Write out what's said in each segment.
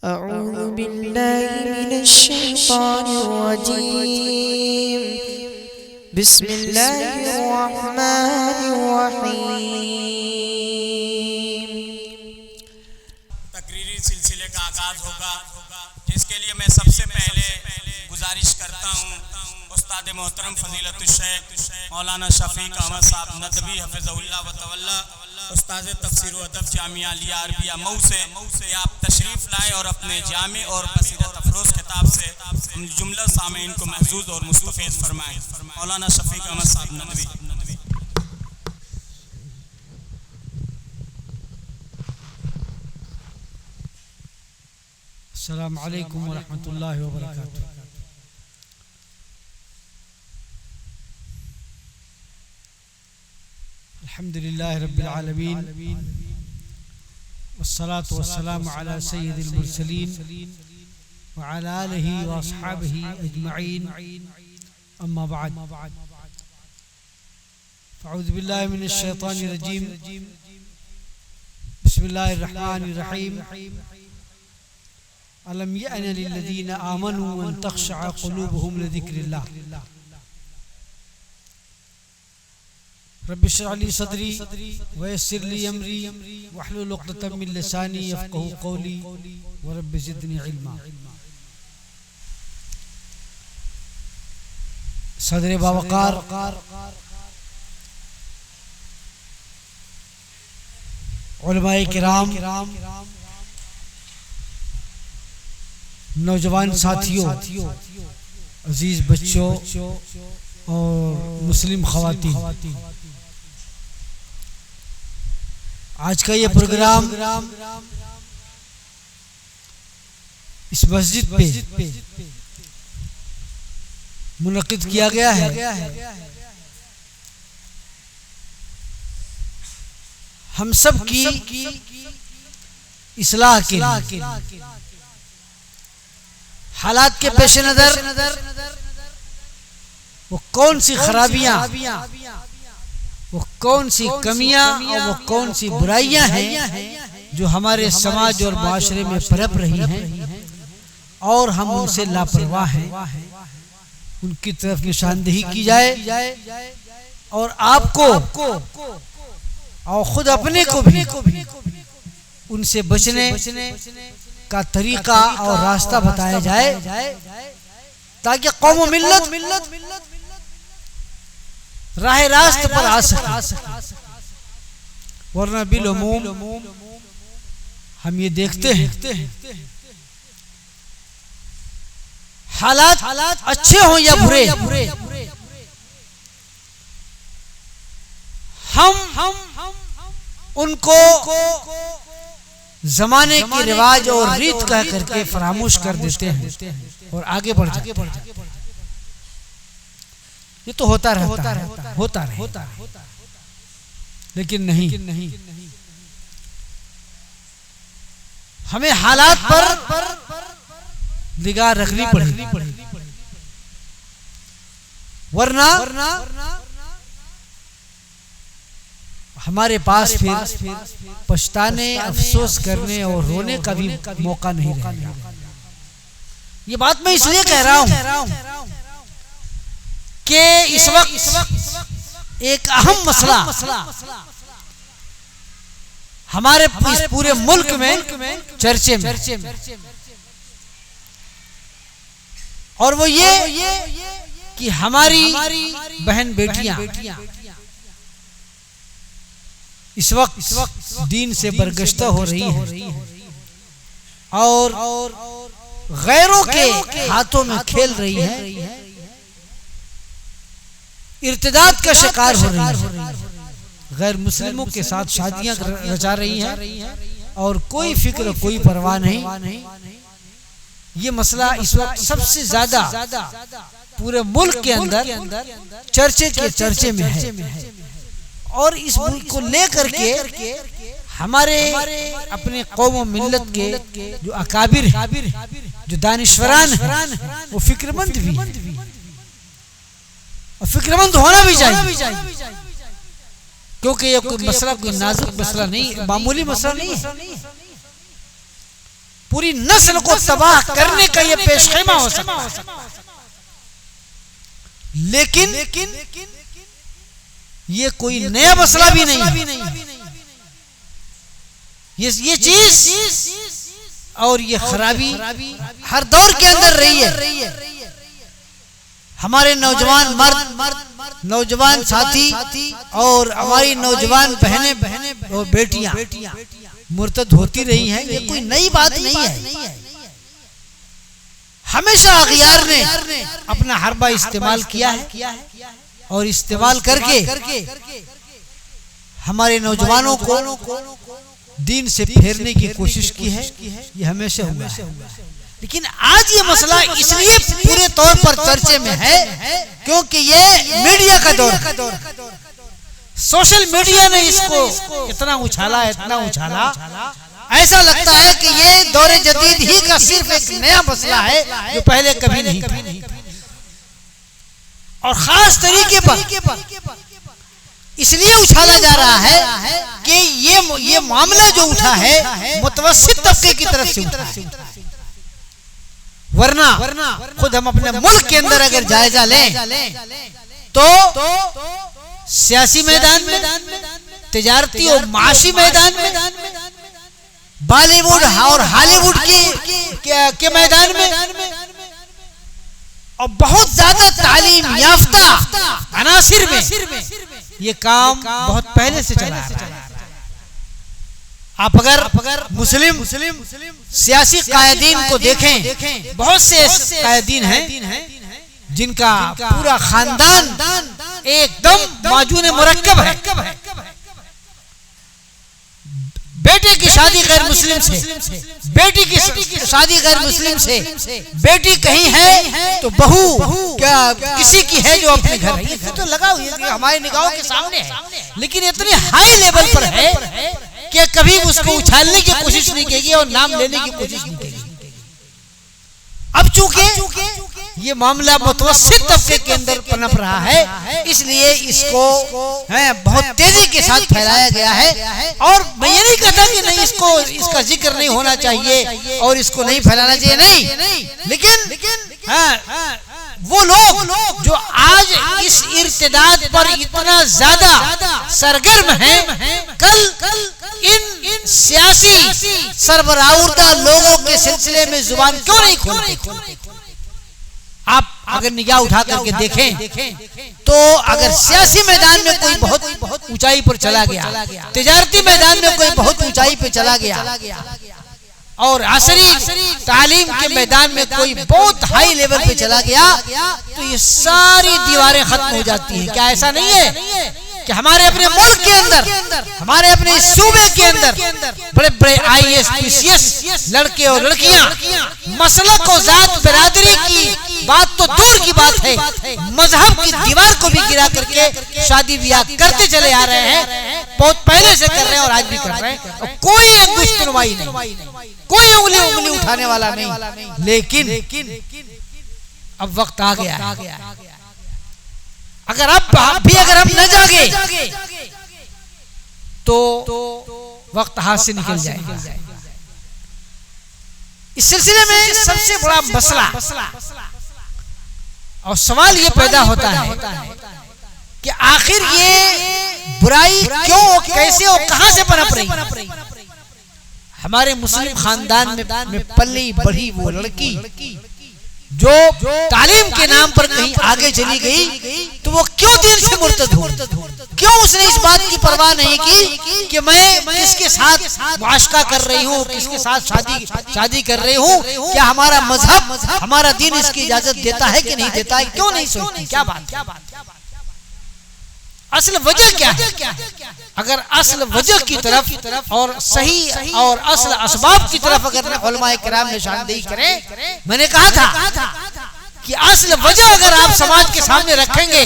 अऊज़ु बिल्लाहि मिनश्शैतानिर्रजीम बिस्मिल्लाहिर्रहमानिर्रहीम। तकरीरी सिलसिले का आगाज होगा, जिसके लिए मैं सबसे पहले गुजारिश करता हूँ उस्ताद मोहतरम फजीलतुल शेख मौलाना शफीक अहमद साहब नदवी हफिज़हुल्लाह व तवल्ला, उस्ताद तफसीर व अदब जामिया लिया अरबिया मऊ से आप तशरीफ़ लाएँ और अपने जामे और बसीरत अफरोज़ किताब से हम जुमला सामीन को महजूज और मुस्तफ़ीज़ फरमाएँ। मौलाना शफीक अहमद साहब नदवी। अस्सलामु अलैकुम व रहमतुल्लाहि व बरकातुहू। अल्हम्दुलिल्लाहि रब्बिल आलमीन वस्सलातु वस्सलामु अला सय्यिदिल मुरसलीन व अला आलिहि व अस्हाबिहि अजमईन, अम्मा बाद। अऊज़ु बिल्लाहि मिनश शैतानिर रजीम, बिस्मिल्लाहिर रहमानिर रहीम। अलम यअन लिल्लज़ीना आमनू अन तख़शअ क़ुलूबुहुम लिज़िक्रिल्लाह। रब्बि इश्रह ली सदरी व यस्सिर ली अमरी वहलुल उक़दतम मिन लिसानी यफ़क़हू क़ौली व रब्बि ज़िदनी इल्मा। सदर बावक़ार उलमाए किराम, नौजवान साथियों, अजीज बच्चों और मुस्लिम ख़वातीन, आज का ये प्रोग्राम इस मस्जिद पे मुनक़िद किया गया है। हम सब की इस्लाह के लिए, हालात के पेश नजर वो कौन सी खराबियां, वो कौन सी कमियां और वो कौन सी बुराइयां हैं जो हमारे समाज और माशरे में पनप रही हैं और हम उनसे लापरवाह हैं, उनकी तरफ निशानदेही की जाए और आपको और खुद अपने को भी उनसे बचने का तरीका और रास्ता बताया जाए, ताकि कौम व मिल्लत राह रास्त पर आ सके। वरना बिलउमूम हम ये देखते हैं हालात अच्छे हों या बुरे, हम उनको जमाने के रिवाज और रीत कह करके फरामोश कर देते हैं और आगे बढ़ जाते हैं। ये तो होता रहता है, लेकिन नहीं, हमें हालात पर निगाह रखनी पड़ेगी, वरना हमारे पास फिर पछताने, अफसोस करने और रोने का भी मौका नहीं रहेगा। ये बात मैं इसलिए कह रहा हूं कि इस वक्त एक अहम मसला हमारे पूरे मुल्क में चर्चे में, और वो ये कि हमारी बहन बेटियां इस वक्त दीन से बरगश्ता हो रही है और गैरों के हाथों में खेल रही है, इर्तिदाद का शिकार हो रही है, गैर मुस्लिमों के साथ शादियां रचा रही हैं और कोई फिक्र, कोई परवाह नहीं। ये मसला इस वक्त सबसे ज्यादा पूरे मुल्क के अंदर चर्चे में है और इस मुल्क को लेकर के हमारे अपने कौम और मिल्लत के जो अकाबिर हैं, जो दानिश्वरान हैं, वो फिक्रमंद भी हैं और फिक्रमंद होना भी चाहिए, क्योंकि ये कोई मसला, कोई नाजुक मसला नहीं, मामूली मसला नहीं है। पूरी नस्ल को तबाह करने का ये पेशखेमा हो सकता है। लेकिन ये कोई नया मसला भी नहीं। ये चीज और ये खराबी हर दौर के अंदर रही है। हमारे नौजवान मर्द, नौजवान साथी और हमारी नौजवान बहनें और बेटियां मुर्तद होती रही हैं। ये कोई नई बात नहीं है। हमेशा अगियार ने अपना हरबा इस्तेमाल किया है और इस्तेमाल करके हमारे नौजवानों को दीन से फेरने की कोशिश की है। ये हमेशा हुआ है। लेकिन आज ये मसला इसलिए पूरे तौर पर चर्चे में है क्योंकि ये मीडिया का दौर है। सोशल मीडिया ने इसको इतना उछाला, ऐसा लगता है कि ये दौरे जदीद ही का सिर्फ एक नया मसला है जो पहले कभी नहीं था। और खास तरीके पर इसलिए उछाला जा रहा है कि ये मामला जो उठा है मुतवस्सित तबके की तरफ से उठा है। वरना खुद हम अपने मुल्क के अंदर अगर जायजा लें तो सियासी मैदान में, तिजारती और माशी मैदान में, बॉलीवुड और हॉलीवुड के मैदान में और बहुत ज्यादा तालीम याफ्ता अनासिर में ये काम बहुत पहले से चला आ रहा है। आप अगर मुस्लिम सियासी कायदीन को देखें, बहुत से कायदीन हैं जिनका पूरा खानदान एकदम माजून मुरक्कब है। बेटे की शादी गैर मुस्लिम से, बेटी की शादी गैर मुस्लिम से, बेटी कहीं है तो बहू क्या किसी की है जो अपने घर है। ये तो लगा हुआ हमारे निगाहों के सामने है। लेकिन इतने हाई लेवल पर है कि कभी उसको उछालने की कोशिश नहीं की और नाम लेने की कोशिश नहीं की। अब चूंकि ये मामला मुतवस्सित तबके के अंदर पनप रहा है, इसलिए इसको बहुत तेजी के साथ फैलाया गया है। और मैं ये नहीं कहता कि नहीं इसका जिक्र नहीं होना चाहिए और इसको नहीं फैलाना चाहिए, नहीं। लेकिन वो लोग जो आज इस इर्तिदाद पर इतना ज्यादा सरगर्म हैं, कल इन सियासी सरबराहुदा लोगों के सिलसिले में जुबान क्यों नहीं खोलते? आप अगर निगाह उठा करके देखें तो अगर सियासी मैदान में कोई बहुत ऊंचाई पर चला गया, तिजारती मैदान में कोई बहुत ऊंचाई पे चला गया और असरी तालीम के मैदान में कोई बहुत हाई लेवल पे चला गया तो ये सारी दीवारें खत्म हो जाती हैं। क्या ऐसा नहीं है कि हमारे अपने मुल्क के अंदर, हमारे अपने सूबे के अंदर बड़े बड़े IAS PCS लड़के और लड़कियां मसलक और जात बिरादरी की बात तो दूर की बात है, मजहब की दीवार को भी गिरा करके शादी ब्याह करते चले आ रहे हैं। बहुत पहले से कर रहे हैं और आज भी कर रहे हैं और कोई अंगुष्ठनुमाई नहीं, कोई उंगली उठाने वाला नहीं। लेकिन अब वक्त आ गया, अगर अगर हम न जागे तो वक्त हाथ से निकल जाएगा। इस सिलसिले में सबसे बड़ा मसला और सवाल ये पैदा होता है कि आखिर ये बुराई क्यों, कैसे और कहां से पनप रही? हमारे मुस्लिम खानदान में पली बढ़ी वो लड़की जो तालीम के नाम पर कहीं आगे चली गई तो वो क्यों दीन से मुर्तद हो? क्यों उसने इस बात की परवाह नहीं की कि मैं किसके साथ मुआशका कर रही हूँ, किसके साथ शादी कर रही हूँ? क्या हमारा मजहब, हमारा दीन इसकी इजाजत देता है कि नहीं देता है? क्यों नहीं सोचती? क्या बात? असल वजह क्या है? अगर असल वजह की तरफ और सही और असल असबाब की तरफ अगर उलमाए किराम निशानदेही करें, मैंने कहा था कि असल वजह अगर आप समाज के सामने रखेंगे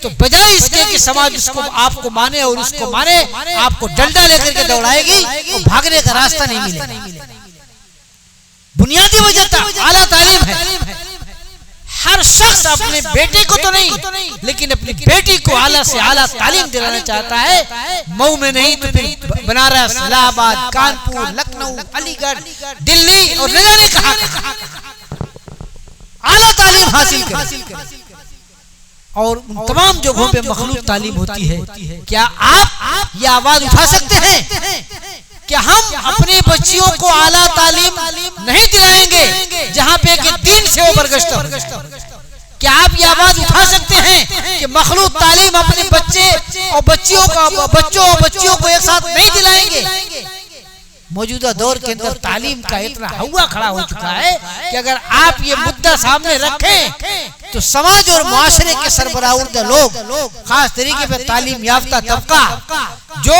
तो बजाय इसके कि समाज उसको आपको माने और उसको माने, आपको डंडा लेकर के दौड़ाएगी तो भागने का रास्ता नहीं मिलेगा। बुनियादी वजह आला तालीम है। हर शख्स अपने बेटे को तो नहीं लेकिन अपनी बेटी को आला से आला तालीम दिलाना चाहता है, मऊ में नहीं तो फिर बनारस, इलाहाबाद, कानपुर, लखनऊ, अलीगढ़, दिल्ली और न जाने कहां आला तालीम हासिल करे। और उन तमाम जगहों पे मखलूक तालीम होती है। क्या आप ये आवाज उठा सकते हैं कि हम अपने बच्चियों को आला तालीम नहीं दिलाएंगे जहां पे कि दीन से वो बरगश्त हो? क्या आप ये आवाज उठा सकते हैं कि मखलूक तालीम अपने बच्चे और बच्चियों को एक साथ नहीं दिलाएंगे? मौजूदा दौर के अंदर तालीम का इतना हवा खड़ा हो चुका है कि अगर आप ये मुद्दा सामने रखें तो समाज और मुआशरे के सरबराह लोग, खास तरीके पर तालीम याफ्ता तबका जो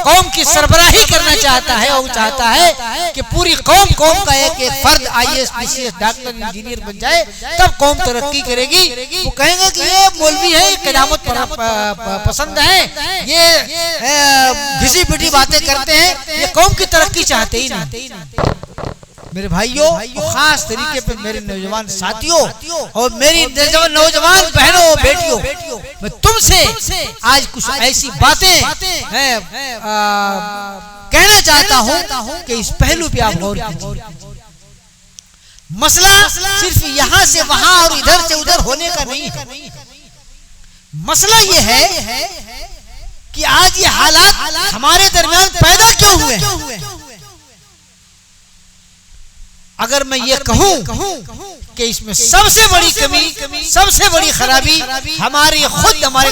कौम की सरबराही करना चाहता है और चाहता है कि पूरी कौम का एक फर्द IAS, PCS, डॉक्टर, इंजीनियर बन जाए तब कौम तरक्की करेगी। वो कहेंगे कि ये मौलवी है, क़यामत पसंद है, ये घिसी पिटी बातें करते हैं, ये कौम की तरक्की चाहते ही नहीं। मेरे भाइयों, खास तरीके पे मेरे नौजवान साथियों और मेरी नौजवान बहनों बेटियों, मैं तुमसे आज कुछ ऐसी बातें कहना चाहता हूं कि इस पहलू पे आप गौर कीजिए। मसला सिर्फ यहाँ से वहां और इधर से उधर होने का नहीं है। मसला ये है कि आज ये हालात हमारे दरमियान पैदा क्यों हुए। अगर मैं ये कहूं कि इसमें सबसे बड़ी कमी, सबसे बड़ी खराबी हमारे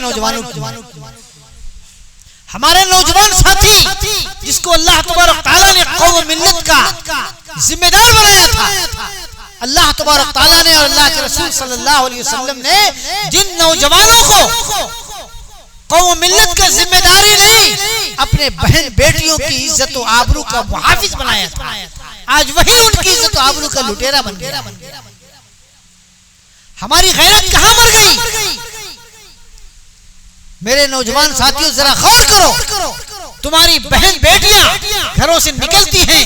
नौजवानों की, हमारे नौजवान साथी जिसको अल्लाह तबारक तआला ने कौम मिल्लत का जिम्मेदार बनाया था। अल्लाह तबारक तआला ने और अल्लाह के रसूल सल्लल्लाहु अलैहि वसल्लम ने जिन नौजवानों को कौम मिल्लत का जिम्मेदारी नहीं, अपने बहन बेटियों की इज्जत और आबरू का मुहाफिज बनाया था, आज वही उनकी इज्जत और आबरू का लुटेरा बन गया। हमारी गैरत कहां मर गई? मेरे नौजवान साथियों, जरा गौर करो। तुम्हारी बहन बेटियां घरों से निकलती हैं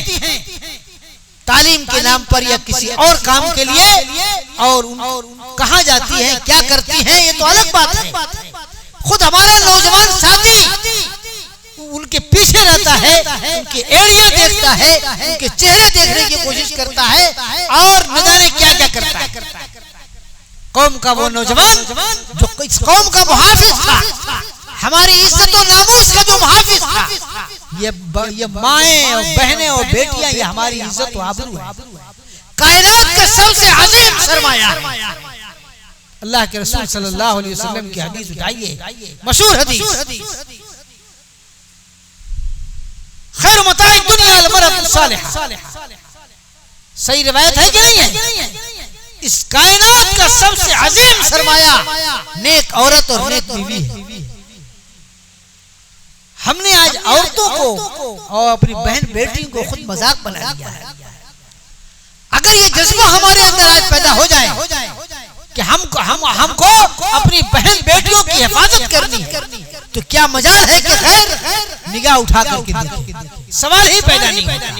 तालीम के नाम पर या किसी और काम के लिए, और कहां जाती हैं, क्या करती हैं, ये तो अलग बात है। खुद हमारा नौजवान साथी उनके पीछे रहता है, उनके एड़ियां देखता है, उनके चेहरे देखने की कोशिश करता है और न जाने क्या क्या करता है। कौम का वो नौजवान जो इस कौम का मुहाफिज था, हमारी इज्जत और नामूस का जो मुहाफिज था, ये माएं और बहनें और बेटियां, ये हमारी इज्जत और आबरू है। कायनात का सबसे अजीम सरमाया अल्लाह के रसूल सल्लल्लाहु अलैहि वसल्लम की हदीस उठाइए, मशहूर हदीस, खैर मताए दुनिया अल-मरअतु सालिहा। सही रिवायत है कि नहीं है? इस कायनात का सबसे अजीम सरमाया नेक औरत और नेक बीवी है। हमने आज औरतों को और अपनी बहन बेटियों को खुद मजाक बना दिया है। अगर ये जज्बा हमारे अंदर आज पैदा हो जाए कि हमको अपनी बहन बेटियों की हिफाजत करनी है, तो क्या मजाल है कि खैर निगाह उठा करके देखें, सवाल ही पैदा नहीं होगा।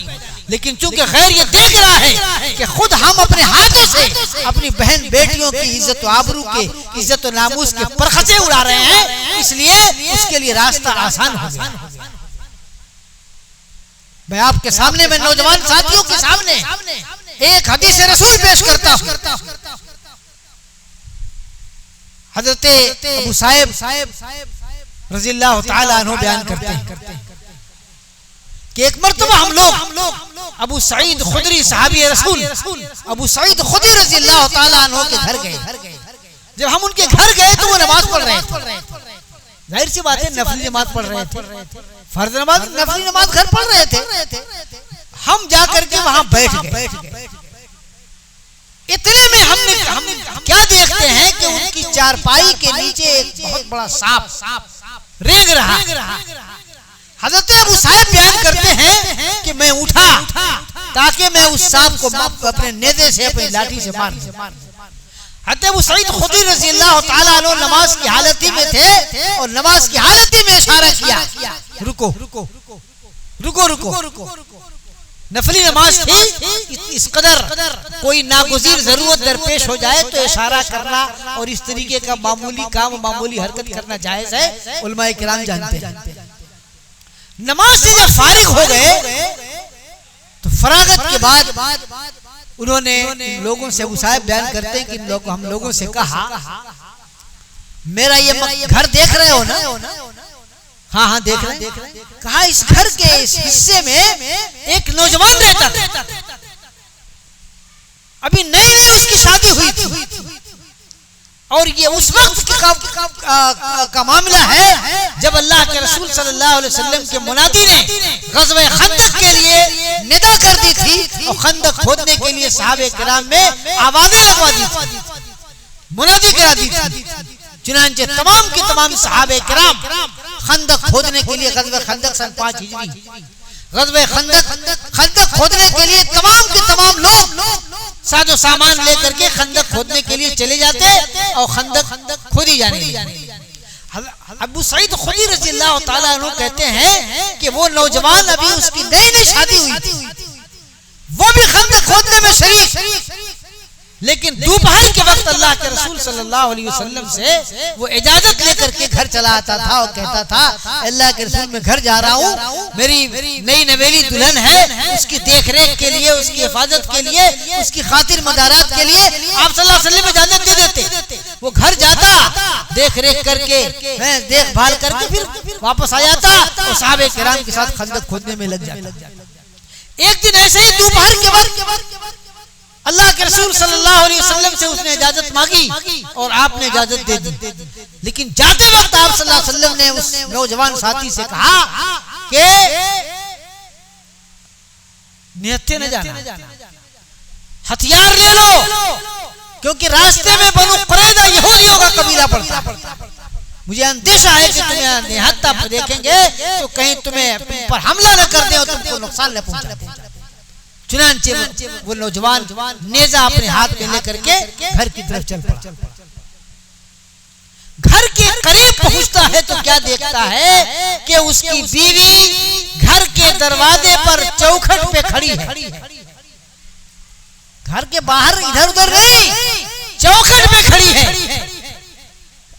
लेकिन चूंकि खैर ये देख रहा है कि खुद हम अपने हाथों से अपनी बहन बेटियों की इज्जत आबरू के, इज्जत और नामूस के परखचे उड़ा रहे हैं, इसलिए उसके लिए रास्ता आसान हो गया। मैं आपके सामने, मैं नौजवान साथियों के सामने एक हदीस रसूल पेश करता हूं। हजरत अबू साहिब रज़ियल्लाहु तआला अन्हु बयान करते हैं कि एक मर्तबा हम लोग अबू सईद खुदरी सहाबी रसूल अबू सईद खुदरी रज़ियल्लाहु तआला अन्हु के घर गए। जब हम उनके घर गए तो वो नमाज पढ़ रहे थे। जाहिर सी बात है, नफली नमाज पढ़ रहे थे, फर्ज नमाज, नफली नमाज घर पढ़ रहे थे। हम जाकर के वहां बैठ गए। इतने में हम क्या देखते हैं कि उनकी चारपाई के नीचे एक बहुत बड़ा सांप रेंग रहा। हजरत अबू साहिब बयान करते हैं कि मैं उठा ताकि मैं उस सांप को अपने नेज़े से, अपनी लाठी से मार दूं। हजरत अबू सईद खुदरी रज़ियल्लाहु तआला अन्हु नमाज की हालत में थे और नमाज की हालत में इशारा किया, रुको रुको रुको रुको। नफली नमाज थी। इस कदर कोई नागुज़ीर जरूरत दरपेश हो जाए तो इशारा करना और इस तरीके का मामूली काम, मामूली हरकत करना जायज है, उलमाए किराम जानते हैं। नमाज से जब फारिग हो गए तो फरागत के बाद उन्होंने लोगों से, अबू साहब बयान करते हैं कि हम लोगों से कहा, मेरा ये घर देख रहे हो ना? हाँ हाँ देख रहे हैं। कहा इस घर के इस हिस्से में एक नौजवान रहता था, अभी नई नई उसकी शादी हुई थी, और ये उस वक्त का मामला है जब अल्लाह के रसूल सल्लल्लाहु अलैहि वसल्लम के मुनादी ने ग़ज़वे खंदक के लिए निदा कर दी थी और खंदक खोदने के लिए सहाबे किराम में आवाजें लगवा दी थी, मुनादी करा दी थी। चुनांचे तमाम के तमाम सहाबे किराम खंदक खोदने के लिए, ग़ज़वे खंदक सन 5 हिजरी, ग़ज़वे खंदक खोदने के लिए तमाम के तमाम लोग साजो सामान लेकर के खंदक खोदने के लिए चले जाते और खंदक खोदी जाने लगी। अबू सईद खुदरी रज़ियल्लाहु ताला अन्हु कहते हैं कि वो नौजवान अभी उसकी नई नई शादी हुई थी, वो भी खंदक खोदने में शरीक, लेकिन दोपहर के वक्त अल्लाह के रसूल सल्लल्लाहु अलैहि वसल्लम से वो इजाजत लेकर के घर चला आता था और कहता था, अल्लाह के रसूल मैं घर जा रहा हूँ, मेरी नई नवेली दुल्हन है, उसकी देखरेख के लिए, उसकी हिफाजत के लिए, उसकी खातिर मदारात के लिए आप सल्लल्लाहु अलैहि वसल्लम इजाजत दे देते। वो घर जाता, देखरेख करके, देखभाल करके फिर वापस आ जाता और सहाबे किराम के साथ खंदक खोदने में लग जाता। एक दिन ऐसे ही दोपहर के वक्त अल्लाह के रसूल सल्लल्लाहु अलैहि वसल्लम से उसने इजाजत मांगी और आपने इजाजत दे दी, लेकिन जाते वक्त आप सल्लल्लाहु अलैहि वसल्लम ने उस नौजवान साथी से कहा कि निहत्थे न जाना, हथियार ले लो, क्योंकि रास्ते में बनु कुरैज़ा यहूदियों का कबीला पड़ता है, मुझे अंदेशा है कि तुम्हें निहत्था पर देखेंगे तो कहीं तुम्हें पर हमला न कर दे और तुमको नुकसान न पहुंचा। चुनांचे वो नौजवान नेजा अपने हाथ में लेकर के घर की तरफ चल पड़ा। घर के करीब पहुंचता है तो क्या देखता है कि उसकी बीवी घर के दरवाजे पर चौखट पे खड़ी है, घर के बाहर इधर उधर नहीं, चौखट पे खड़ी है।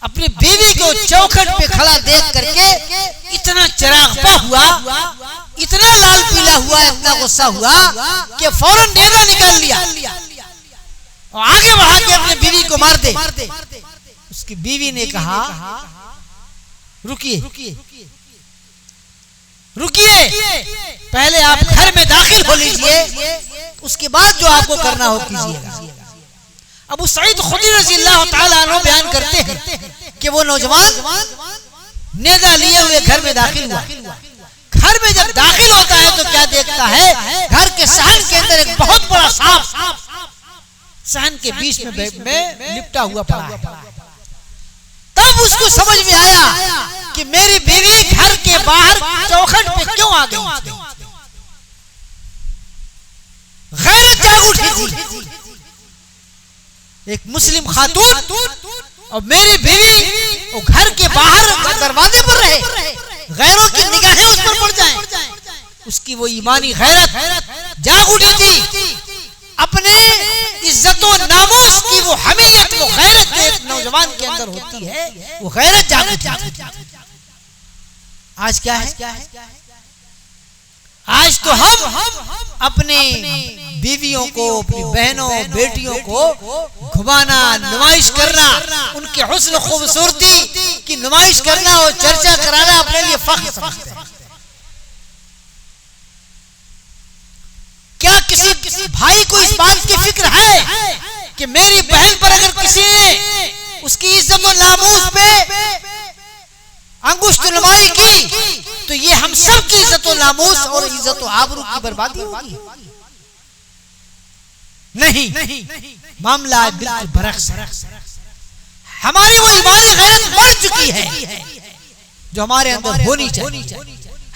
अपनी बीवी को चौखट पे खड़ा देख करके इतना चिरागपा हुआ, इतना लाल पीला हुआ, इतना गुस्सा हुआ कि फौरन नेजा निकाल लिया और आगे बढ़ा के अपनी बीवी को मार दे। उसकी बीवी ने कहा, रुकिए रुकिए, पहले आप घर में दाखिल हो लीजिए, उसके बाद जो आपको करना हो कीजिएगा। अबू सईद खुदरी रज़ियल्लाहु ताला अन्हु बयान करते हैं कि वो नौजवान नेजा लिए हुए घर में दाखिल हुआ। घर में जब दाखिल होता है तो क्या देखता है, घर के सहन के अंदर एक बहुत बड़ा सांप सहन के बीच में लिपटा हुआ पड़ा है। तब उसको समझ में आया कि मेरी बीवी घर के बाहर चौखट पे क्यों आ गई। गैरत जाग उठी थी, एक मुस्लिम खातून और मेरी बीवी वो घर के बाहर दरवाजे पर रहे, गैरों की निगाहें उस पर पड़ जाएं। उसकी वो ईमानी गैरत जाग उठी थी, अपने इज्जत और नामूस की वो हमीयत, वो गैरत जो एक नौजवान के अंदर होती है, वो गैरत जाग उठी थी। आज क्या है, आज तो हम अपने बीवियों को, अपनी बहनों बेटियों को घुमाना, नुमाइश करना, उनके हुस्न खूबसूरती की नुमाइश करना और चर्चा कराना अपने लिए फख्र समझते हैं। क्या किसी भाई को इस बात की फिक्र है कि मेरी बहन पर अगर किसी ने उसकी इज्जत और नामूस पे अंगुष्ठ नुमाई की तो ये हम सब की इज्जत और नामूस और इज्जत और आबरू की बर्बादी होगी? नहीं, मामला बिल्कुल बरक्स है। हमारी वो ईमानी गैरत बढ़ चुकी है जो हमारे अंदर होनी चाहिए।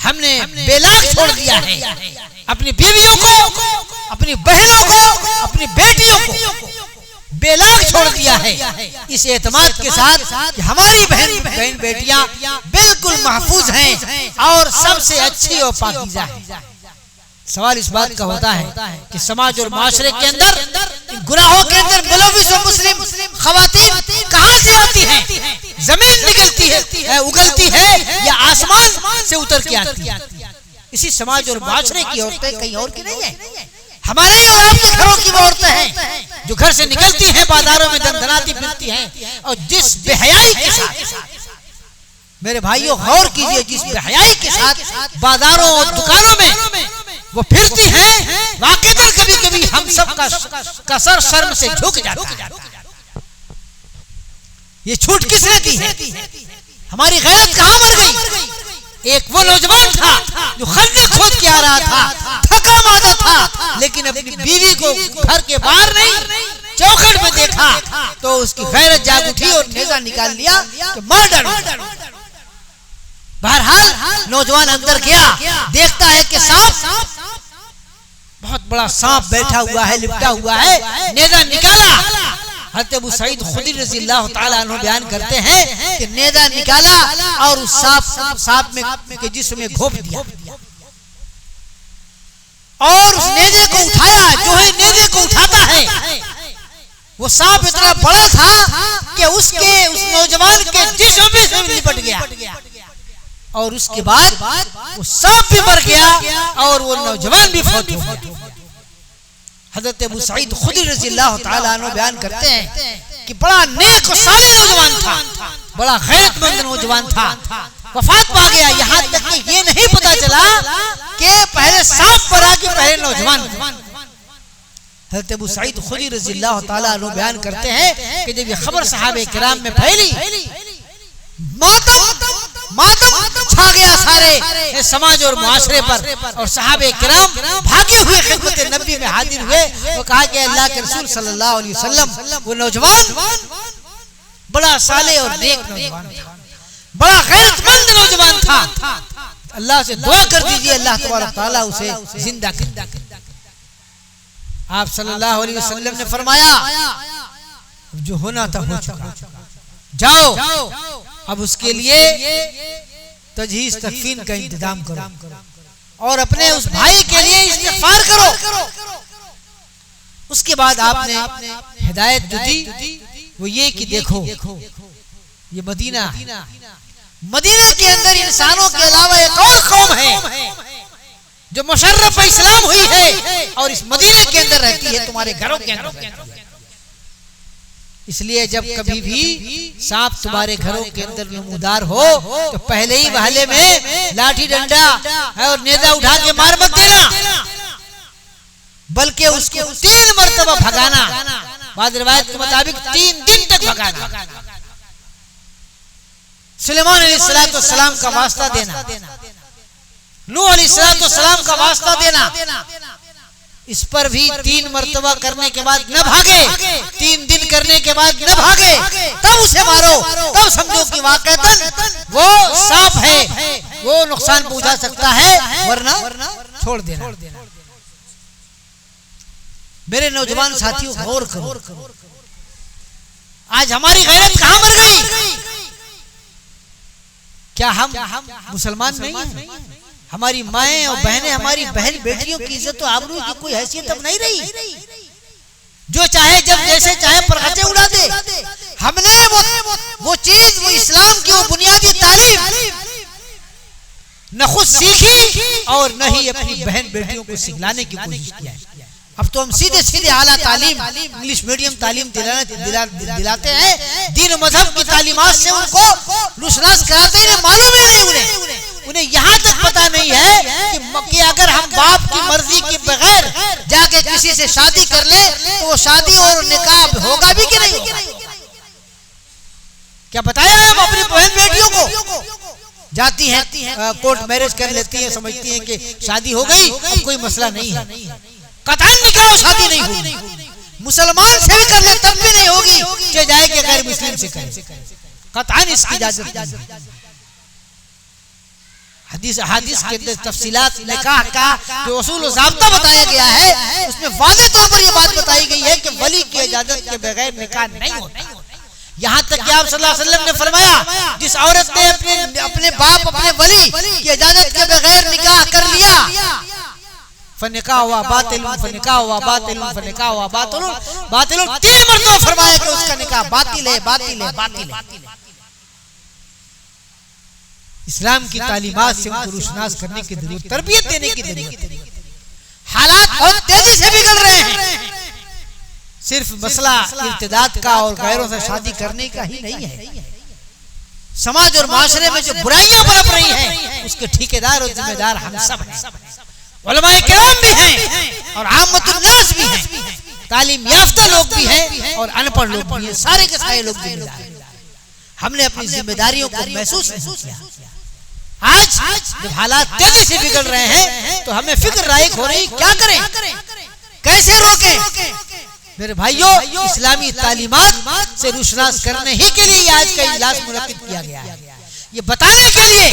हमने बेलाग छोड़ दिया है अपनी बीवियों को, अपनी बहनों को, अपनी बेटियों को बेलाग छोड़ दिया है, इस एतमाद के साथ कि हमारी बहन बेटियां बिल्कुल महफूज हैं और सबसे अच्छी और पाकीज़ा हैं। सवाल इस बात का होता है कि समाज और माशरे के अंदर गुनाहों के अंदर मुलविस और मुस्लिम खवातीन कहां से आती हैं? जमीन निकलती है, उगलती है, या आसमान से उतर के आती है? इसी समाज और माशरे की औरतें कहीं और की नहीं है। हमारे और आपके घरों की वो औरतें हैं जो घर से निकलती हैं, बाजारों में दंदनाती फिरती हैं, और जिस बेहयाई के साथ, मेरे भाइयों गौर कीजिए, जिस बेहयाई के साथ बाजारों और दुकानों में वो फिरती हैं, वाकईतन कभी कभी हम सब का सर शर्म से झुक जाता है। ये छूट किसने दी है? हमारी गैरत कहां मर गई? एक वो नौजवान था जो खंजर खोद के आ रहा था, थका मादा था, लेकिन अपनी बीवी को घर के बाहर नहीं, चौखट में देखा तो उसकी गैरत जाग उठी और नेजा निकाल लिया कि मार डालो। बहरहाल नौजवान अंदर गया, देखता है कि सांप, बहुत बड़ा सांप बैठा हुआ है, लिपटा हुआ है। नेजा निकाला। हज़रत अबू सईद खुदरी रज़ियल्लाहु ताला अन्हु बयान करते हैं कि नेजा निकाला और उस सांप में के जिस्म में घोंप दिया और उस नेजे को उठाया। जो है नेजे को उठाता है, वो सांप इतना बड़ा था कि उस नौजवान के जिस्म में से लिपट गया, और उसके बाद वो सांप भी मर गया और वो नौजवान भी फौत हो गया। हज़रत अबू सईद खुदरी रज़ियल्लाहु ताला अन्हु बयान करते हैं कि बड़ा नेक और सालेह नौजवान था, बड़ा गैरतमंद नौजवान था, वफात पा गया। यहाँ तक कि ये नहीं पता चला कि पहले सांप मरा कि पहले नौजवान। हज़रत अबू सईद खुदरी रज़ियल्लाहु ताला अन्हु बयान करते हैं कि जब ये खबर सहाबे किराम में फैली, मातम छा गया सारे समाज और मुआशरे पर, और सहाबे किराम भागे हुए खिदमत नबी में हाजिर हुए। वो कहा कि अल्लाह के रसूल सल्लल्लाहु अलैहि वसल्लम, वो नौजवान बड़ा सालेह और नेक नौजवान था, बड़ा गैरतमंद नौजवान था। अल्लाह से दुआ कर दीजिए, अल्लाह तबारक तआला उसे जिंदा कर दे। आप सल्लल्लाहु अलैहि वसल्लम ने फरमाया, जो होना था हो चुका, जाओ अब उसके लिए तजहीज तकफीन का इंतजाम करो और अपने उस भाई के लिए इस्तिग़फ़ार करो। उसके बाद आपने हिदायत जो दी वो ये कि देखो ये मदीना है, मदीने के अंदर इंसानों के अलावा एक और कौम है जो मुशर्रफ इस्लाम हुई है और इस मदीने के अंदर रहती है, तुम्हारे घरों के अंदर। इसलिए जब कभी भी सांप तुम्हारे घरों के अंदर नमूदार हो तो पहले ही वहले में लाठी डंडा और नेजा उठा के मार मत देना, बल्कि उसको 3 मरतबा भगाना। बाद रिवायत के मुताबिक 3 दिन तक भगाना। सुलेमान अलैहिस्सलाम का वास्ता देना, नूह अलैहिस्सलाम का वास्ता देना, इस पर भी 3 मरतबा करने के बाद न भागे, 3 दिन करने के बाद न भागे, तब उसे मारो। तब समझो कि वाकईतन वो सांप है, वो नुकसान पहुंचा सकता है, वरना छोड़ देना। मेरे नौजवान साथियों गौर करो, आज हमारी गैरत कहां मर गई? क्या हम मुसलमान नहीं हैं? हमारी माएं और बहनें, हमारी बहन बेटियों की इज्जत और आबरू की कोई हैसियत अब नहीं रही। जो चाहे जब जैसे चाहे परखचे उड़ा दे। हमने वो चीज, वो इस्लाम की वो बुनियादी तालीम न खुद सीखी और न ही अपनी बहन बेटियों को सिखलाने की कोशिश किया है। अब तो हम सीधे सीधे आला तालीम, इंग्लिश मीडियम तालीम दिलाते हैं। दीन मजहब की तालीमात से उनको रुशनास कराते हैं, मालूम ही नहीं उन्हें यहाँ तक पता नहीं है कि अगर हम बाप की मर्जी के बगैर जाके किसी से शादी कर ले तो वो शादी और निकाह होगा भी कि नहीं होगा। क्या बताया हम अपनी बहन बेटियों को? जाती हैं कोर्ट मैरिज कर लेती हैं, समझती हैं कि शादी हो गई, अब कोई मसला नहीं है। कतई निकाह शादी नहीं होगी। मुसलमान से भी कर ले तब भी नहीं होगी, चाहे जाए कि गैर मुस्लिम से करे, कतई इसकी इजाजत नहीं। हदीस के अंदर तफसीलात निकाह का जो उसूल और ज़ाब्ता बताया गया है, उसमें वाज़ेह तौर पर यह बात बताई गई है कि वली की इजाजत के बगैर निकाह नहीं होता। यहाँ तक कि आप सल्लल्लाहु अलैहि वसल्लम ने फरमाया, जिस औरत ने अपने बाप, अपने वली की इजाजत के बगैर निकाह कर लिया फनिकाह हुआ बातिल, फनिकाह हुआ बातिल, फनिकाह हुआ बातिल, बातिल 3 मरतबा फरमाया कि उसका निकाह बातिल है, बातिल है, बातिल है। इस्लाम की तालीमात से उनको रुशनास करने की जरूरत, तरबियत देने की जरूरत है। हालात बहुत तेजी से बिगड़ रहे हैं। सिर्फ मसला इर्तिदाद का और गैरों से शादी करने का ही नहीं है। समाज और माशरे में जो बुराइयां पनप रही हैं उसके ठेकेदार और जिम्मेदार हम सब हैं। उलमाए किराम भी हैं और आम्मतुन नास भी हैं, तालीम याफ्ता लोग भी हैं और अनपढ़ लोग भी हैं, सारे के सारे लोग जिम्मेदार हैं। हमने अपनी जिम्मेदारियों को महसूस नहीं किया। आज जब हालात तेजी से बिगड़ रहे हैं तो हमें फिक्र लायक हो रही, क्या करें, कैसे रोकें। मेरे भाइयों, इस्लामी तालीमात से रुशनास करने ही के लिए आज का इजलास मुनक्किद किया गया है, ये बताने के लिए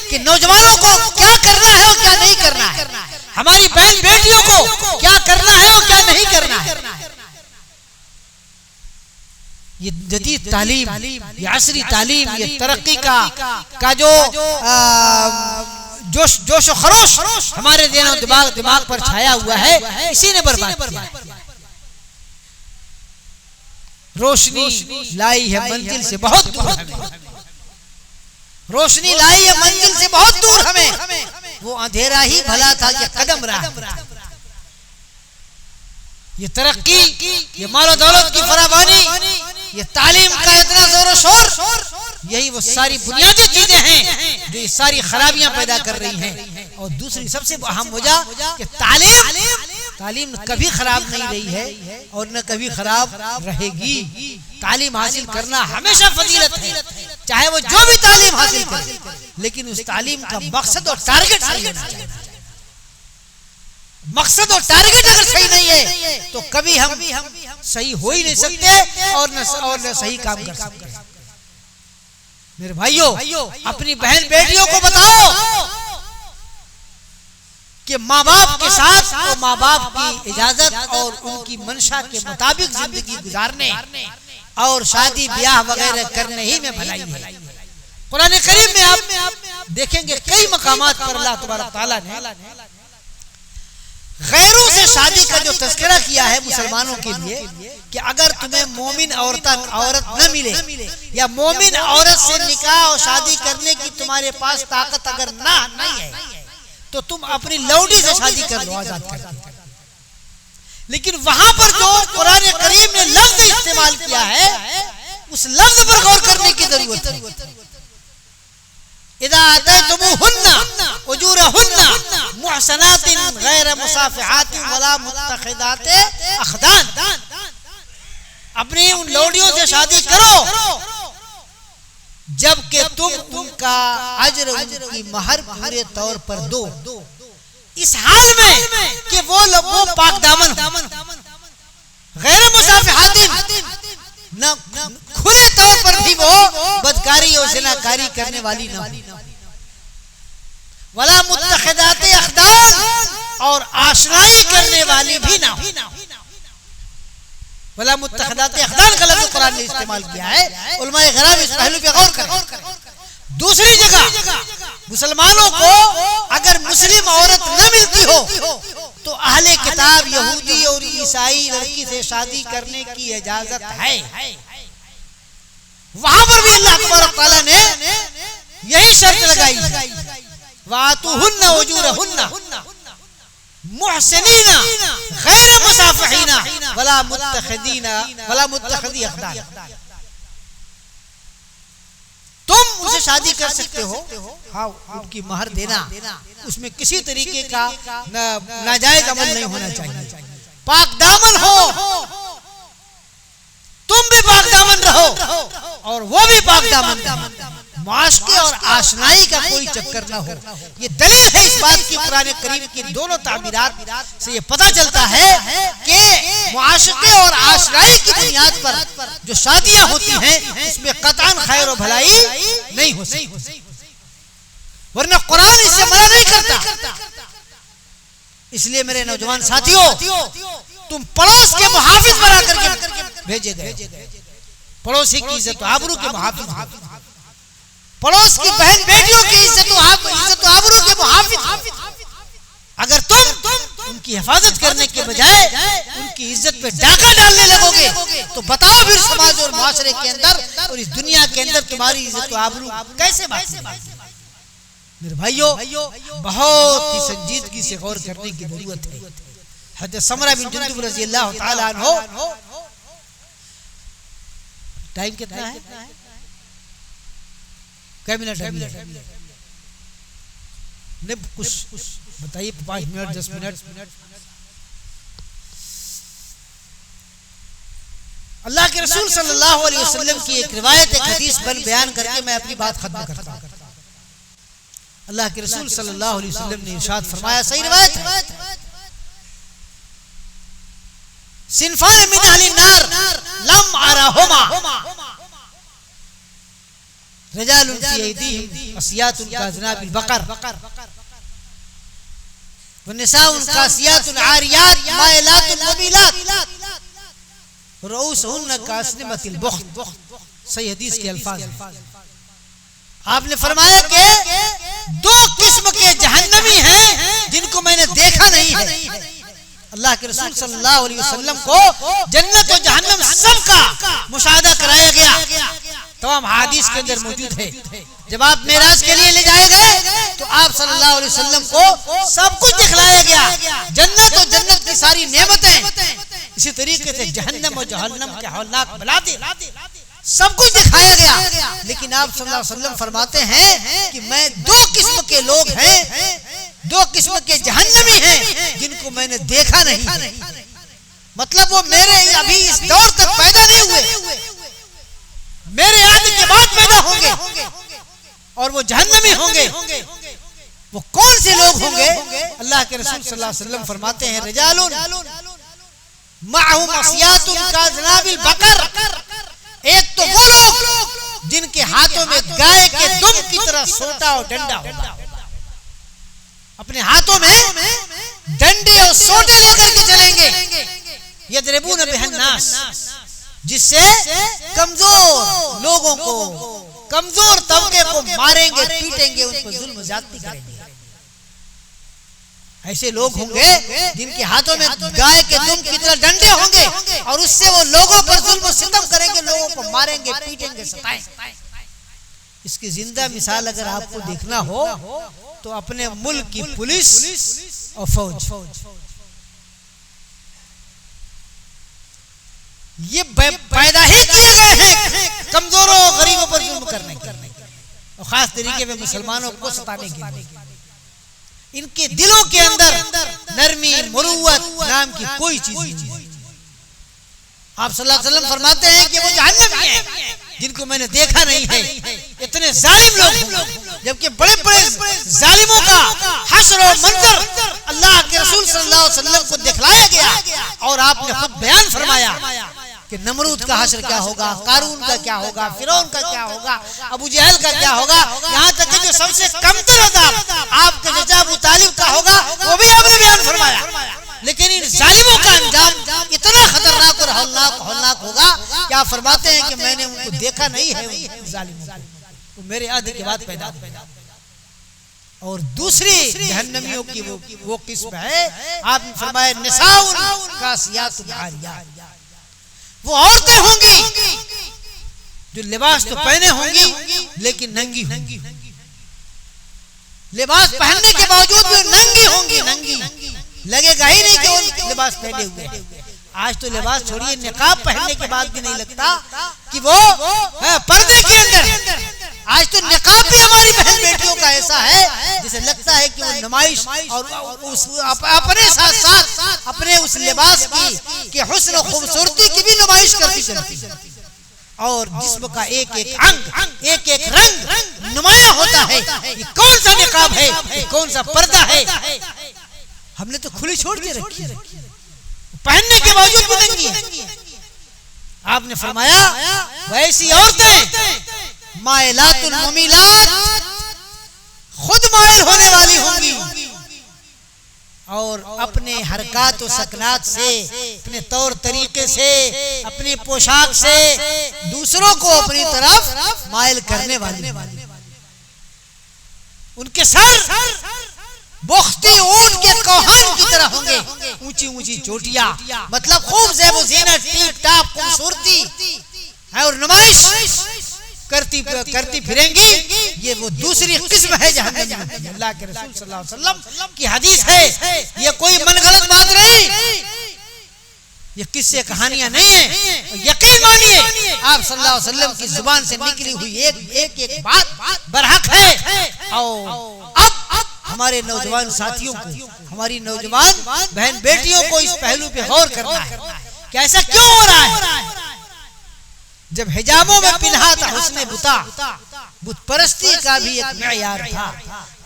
कि नौजवानों को क्या करना है और क्या नहीं करना है, हमारी बहन बेटियों को क्या करना है और क्या नहीं करना है। ये जदीद तालीम, ये असरी तालीम, ये तरक्की का जो जोश और खरोश हमारे दिमाग पर छाया हुआ है, इसी ने बर्बाद किया। रोशनी लाई है मंजिल से बहुत दूर हमें, रोशनी लाई है मंजिल से बहुत दूर हमें, वो अंधेरा ही भला था कि कदम रहा। ये तरक्की, ये मालो दौलत की फरावानी, ये तालीम का इतना जोर शोर, यही वो सारी बुनियादी चीजें हैं जो ये सारी खराबियां पैदा कर रही हैं। और दूसरी सबसे अहम वजह कि तालीम कभी खराब नहीं रही है और न कभी खराब रहेगी। तालीम हासिल करना हमेशा फजीलत है, चाहे वो जो भी तालीम हासिल करे, लेकिन उस तालीम का मकसद और टारगेट सही होना चाहिए। मकसद और टारगेट अगर सही नहीं है तो कभी हम सही हो ही नहीं सकते और न सही काम कर सकते। मेरे भाइयों, अपनी बहन बेटियों को बताओ कि माँ बाप के साथ और माँ बाप की इजाजत और उनकी मंशा के मुताबिक जिंदगी गुजारने और शादी ब्याह वगैरह करने ही में भलाई है। कुरान करीम में आप देखेंगे कई मकामात पर अल्लाह तबारक तआला ने गैरों से शादी का जो तज़किरा किया है मुसलमानों के लिए कि अगर तुम्हें मोमिन औरत न मिले या मोमिन औरत से निकाह और शादी करने की तुम्हारे पास ताकत अगर नहीं है तो तुम अपनी लौडी से शादी कर लो, आजाद कर। लेकिन वहां पर जो कुरान करीम ने लफ्ज इस्तेमाल किया है उस लफ्ज पर गौर करने की जरूरत है। इदा आतैतुमुहुन्ना उजूरहुन्ना मुहसनातिन गैर मुसाफिहातिन वला मुत्तखिदाते अखदान, अपनी उन लौडियों से शादी करो जबकि तुम उनका अज्र, उनकी महर पूरे तौर पर दो, इस हाल में कि वो पाक दामन गैर मुसाफिहातिन, न खुले तौर पर भी वो बदकारी और ज़िनाकारी करने वाली न हो, वला मुत्तखिदाते अखदान, और आशनाई करने वाली भी ना हो। वला मुत्तखिदाते अखदान का लफ्ज़ कुरान ने इस्तेमाल किया है। उलमाए ग़राम इस पहलू पे गौर करें। दूसरी जगह मुसलमानों को अगर मुस्लिम औरत न मिलती हो तो अहले किताब यहूदी और ईसाई लड़की से शादी करने की इजाजत है। वहां पर भी अल्लाह तबारक तआला ने यही शर्त लगाई है, वातुहुन्ना उजूरहुन्ना मुहसिनीना गैर मुसाफिहीना वला मुत्तखिदी अखदान। तुम उनसे शादी कर सकते हो, हाँ, उनकी महर देना, उसमें किसी तरीके का नाजायज अमल नहीं होना चाहिए। पाक दामन हो, तुम भी पाक दामन रहो और वो भी पाक दामन, मुआशके और आशनाई का कोई चक्कर ना हो। ये दलील है इस बात की, कुरान करीम की दोनों ताबीरात से ये पता चलता है कि मुआशके और आशनाई की बुनियाद पर जो शादियां होती हैं उसमें कतअन खैर और भलाई नहीं हो सकती, वरना कुरान इससे मना नहीं करता। इसलिए मेरे नौजवान साथियों, तुम पड़ोस के मुहाफिज बना करके भेजे गए, पड़ोसी की इज्जत आबरू के मुहाफिज, पड़ोस की बहन बेटियों की इज्जत आबरू के मुहाफिज। अगर तुम उनकी हिफाजत करने के बजाय उनकी इज्जत पे डाका डालने लगोगे तो बताओ फिर समाज और माशरे के अंदर और इस दुनिया के अंदर तुम्हारी इज्जत और आबरू कैसे बाकी? मेरे भाइयों, बहुत ही संजीदगी से गौर करने की जरूरत है। हज़रत समरा बिन जुंदुब रज़ियल्लाहु ताला अन्हु, टाइम कितना है? क्या मिनट है? नहीं कुछ बताइए, 5 मिनट 10 मिनट। अल्लाह के रसूल सल्लल्लाहु अलैहि वसल्लम की एक रिवायत, एक हदीस बयान करके मैं अपनी बात खत्म करता हूं। अल्लाह के रसूल सल्लल्लाहु अलैहि वसल्लम ने इरशाद फरमाया, सही रिवायत है, सिनफान मिन अहली नार लम अराहुमा रजालुन फी अयदीहिम असियातुन काज़नाबिल बकर व निसाउन कासियातुन आरियात माइलातुन मुमीलात रऊसहुन्ना कास्निमतिल बुख्त। सही हदीस के अल्फाज हैं। आपने फरमाया कि 2 किस्म के जहन्नमी हैं जिनको मैंने देखा नहीं है। अल्लाह के रसूल सल्लल्लाहु अलैहि वसल्लम को जन्नत और जहन्नम सबका मुशाहदा कराया गया, तमाम हदीस के अंदर मौजूद है। जब आप मेराज के लिए ले जाए गए तो आप सल्लल्लाहु अलैहि वसल्लम को सब कुछ दिखलाया गया, जन्नत और जन्नत की सारी नेमतें, इसी तरीके से जहन्नम और जहन्नम के हौलनाक बलादे सब कुछ दिखाया गया। लेकिन आप सल्लल्लाहु अलैहि वसल्लम फरमाते हैं कि मैं 2 किस्म के लोग हैं, 2 किस्म के जहन्नमी हैं जिनको मैंने देखा नहीं। मतलब वो मेरे अभी इस दौर तक पैदा नहीं हुए, मेरे आने के बाद पैदा होंगे और वो जहन्नमी होंगे। वो कौन से लोग होंगे? अल्लाह के रसूल सल्लल्लाहु अलैहि वसल्लम फरमाते हैं, रिजालुन माहुम असियातुन काज़नाबिल बकर। एक तो वो लोग जिनके हाथों में गाय के दुम की तरह सोटा और डंडा होगा, अपने हाथों में डंडे और सोटे लेकर के चलेंगे, यदरिबून बिहन्नास, जिससे कमजोर लोगों को, कमजोर तबके को मारेंगे, पीटेंगे, उन पर जुल्म ज्यादती करेंगे। ऐसे लोग होंगे जिनके हाथों में गाय के दुम की तरह डंडे होंगे और उससे वो लोगों पर जुल्म सितम करेंगे, लोगों को मारेंगे, पीटेंगे, सताएंगे। इसकी जिंदा मिसाल अगर आपको देखना हो तो अपने मुल्क की पुलिस और फौज, ये पैदा ही किए गए हैं कमजोरों और गरीबों पर जुल्म करने के और खास तरीके में मुसलमानों को सताने के लिए। इनके दिलों के अंदर नरमी, मुरुवत नाम की कोई चीज नहीं है। आप सल्लल्लाहु अलैहि वसल्लम फरमाते हैं कि वो जहन्नमी हैं जिनको मैंने देखा नहीं है। इतने जालिम लोग, जबकि बड़े बड़े जालिमों का हश्र और मंजर अल्लाह के रसूल सल्लल्लाहु अलैहि वसल्लम को दिखलाया गया और आपने खुद बयान फरमाया कि नमरूद का हश्र क्या होगा, कारून का क्या होगा, फिरौन का क्या होगा, अबू जहल का क्या होगा, यहाँ तक कि जो सबसे कमतर अज़ाब आपके चचा अबू तालिब का होगा वो भी आपने बयान फरमाया। लेकिन इन जालिमों का अंजाम इतना खतरनाक और हौलनाक होगा कि आप फरमाते हैं कि मैंने उनको देखा नहीं है, जालिमों को मेरे अहद के बाद पैदा हुआ। और दूसरी जहन्नमियों की वो किस्म है, आपने फरमाया निसाउन कासियातुन आरियात, वो औरतें होंगी जो लिबास तो पहने होंगी लेकिन नंगी होंगी, लिबास पहनने के बावजूद भी नंगी होंगी, नंगी लगेगा ही नहीं कि वो लिबास पहने हुए हैं। आज तो लिबास छोड़िए, निकाब पहनने के बाद भी नहीं लगता कि वो पर्दे के अंदर। आज तो निकाब भी हमारी बहन बेटियों का ऐसा है जिसे लगता है कि वो नुमाइश और उस अपने साथ साथ अपने उस लिबास की हुस्न और खूबसूरती की भी नुमाइश करती चलती और जिस्म का एक एक अंग, एक एक रंग नुमाया होता है। ये कौन सा निकाब है, ये कौन सा पर्दा है? हमने तो खुली छोड़ के रखी है, पहनने के बावजूद भी नंगी है। आपने फरमाया वैसी औरतें माइलातुल मुमीलात, खुद माइल होने वाली होंगी और अपने हरकत और सकनात से, अपने तौर तरीके से, अपनी पोशाक से दूसरों को अपनी तरफ माइल करने वाली। उनके सर बोखती ऊंट के कोहान की तरह होंगे, ऊंची ऊंची चोटियां, मतलब खूब ज़ेब व ज़ीनत, टीप टाप, खूबसूरती और नुमाइश करती फिरेंगी। ये वो दूसरी किस्म है जहन्नम में। अल्लाह के रसूल सल्लल्लाहु अलैहि वसल्लम की हदीस है, ये कोई मनगढ़ंत बात नहीं, ये किस्से कहानियां नहीं है। यकीन मानिए आप सल्लल्लाहु अलैहि वसल्लम की जुबान से निकली हुई एक बात बरहक है। और अब हमारे नौजवान साथियों को, हमारी नौजवान बहन बेटियों को इस पहलू पे गौर करना है कि ऐसा क्यों हो रहा है। जब हिजाबों में पिन्हा था हुस्ने बुता, बुत परस्ती का भी एक मेयार था,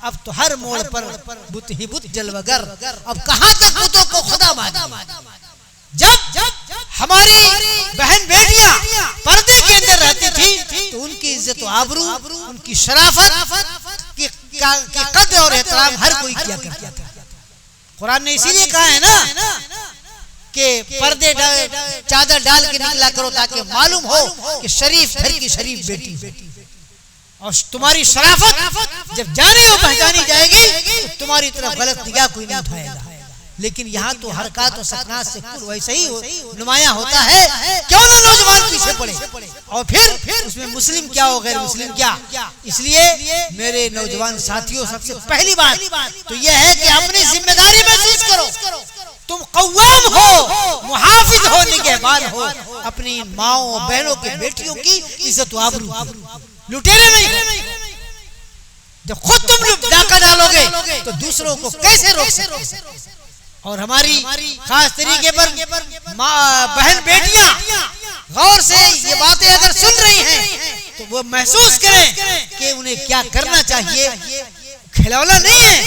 अब तो हर मोड़ पर बुत ही बुत जलवगर। अब कहां तक बुतों को खुदा माने। जब हमारी बहन बेटियां पर्दे के अंदर रहती थी तो उनकी इज्जत और आबरू, उनकी शराफत की कद्र और एहतराम हर कोई किया करता था। कुरान ने इसीलिए कहा है ना कि पर्दे चादर डाल के निकला करो ताकि मालूम हो कि शरीफ घर की शरीफ बेटी। और तुम्हारी शराफत जब जाने और पहचानी जाएगी तो तुम्हारी तरफ गलत निगाह कोई नहीं उठाएगा। लेकिन यहाँ तो हरकत और सकनात से कुल वैसे ही नुमाया होता है, क्यों ना नौजवान पीछे पड़े। और फिर उसमें मुस्लिम क्या हो गैर मुस्लिम क्या। इसलिए मेरे नौजवान साथियों, सबसे पहली बात तो यह है कि अपनी जिम्मेदारी महसूस करो। तुम कव्वाम हो, मुहाफिज हो, निगहबान हो अपनी माओ बहनों की बेटियों की इज्जत व आबरू, लुटेरे नहीं। जब खुद तुम डाका डालोगे तो दूसरों को कैसे रोक सकते। और हमारी खास तरीके पर बहन बेटियां गौर से ये बातें अगर सुन रही हैं तो वो महसूस करें कि उन्हें क्या करना चाहिए। खिलौना नहीं है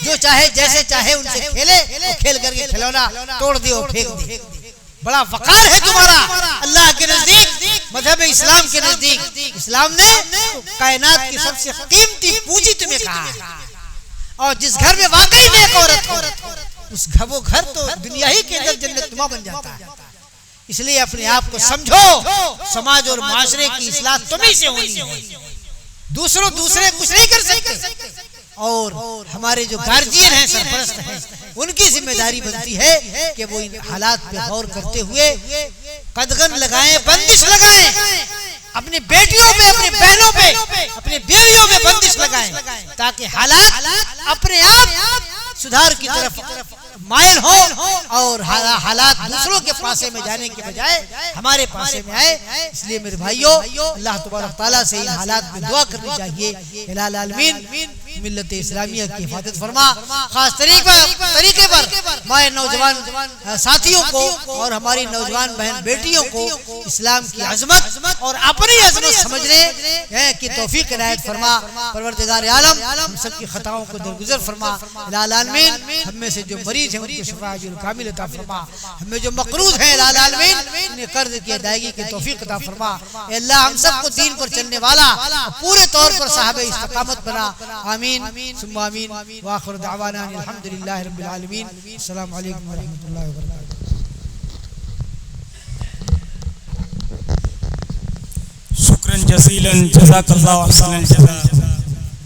जो चाहे जैसे चाहे उनसे खेले, और खेल करके खिलौना तोड़ दे और फेंक दे। बड़ा वकार है तुम्हारा अल्लाह के नजदीक, मजहब इस्लाम के नजदीक। इस्लाम ने तो कायनात की सबसे कीमती पूंजी तुम्हें कहा है। और जिस घर में वाकई में एक औरत हो, वो घर तो दुनिया ही के अंदर जन्नतनुमा बन जाता है। इसलिए अपने आप को समझो, समाज और माशरे की इस्लाह तुम्ही से होनी है, दूसरे कुछ नहीं कर सकते। और हमारे जो गार्जियन हैं, सरपरस्त हैं, उनकी जिम्मेदारी बनती है कि वो इन हालात पे गौर करते हुए कदगन लगाएं, बंदिश लगाएं, अपनी बेटियों पे, अपनी बहनों पे, अपनी बीवियों पे बंदिश लगाएं, ताकि हालात अपने आप सुधार की तरफ मायल हो और हालात दूसरों के पासे में जाने के बजाय हमारे पासे में आए। इसलिए मेरे भाइयों, अल्लाह तबारक तआला से इन हालात में दुआ करनी चाहिए। इलाही आलमीन मिल्लत इस्लामिया की हिफाजत फरमा। खास तरीके पर हमारे नौजवान साथियों को और हमारी नौजवान बहन बेटियों को इस्लाम की अजमत और अपनी अजमत समझने की तौफीक इनायत फरमा। परवरदिगार आलम हम सब की खताओं को दरगुजर फरमा। इलाही आलमीन हम में से जो मरीज हैं उनकी शिफाअजुल कामिल अता फरमा। हमें जो मकरूज हैं इलाही आलमीन उन्हें कर्ज की अदायगी की तौफीक अता फरमा। अल्लाह हम सबको दीन पर चलने वाला पूरे तौर पर साहिब इस्तिकामत बना। आमीन सुम्मा आमीन। व आखिर दअवाना अल्हम्दुलिल्लाहि रब्बिल आलमीन। अस्सलामु अलैकुम व रहमतुल्लाहि व बरकातहू। शुक्रन जज़ीलन, जज़ाकल्लाहु अहसनल जज़ा।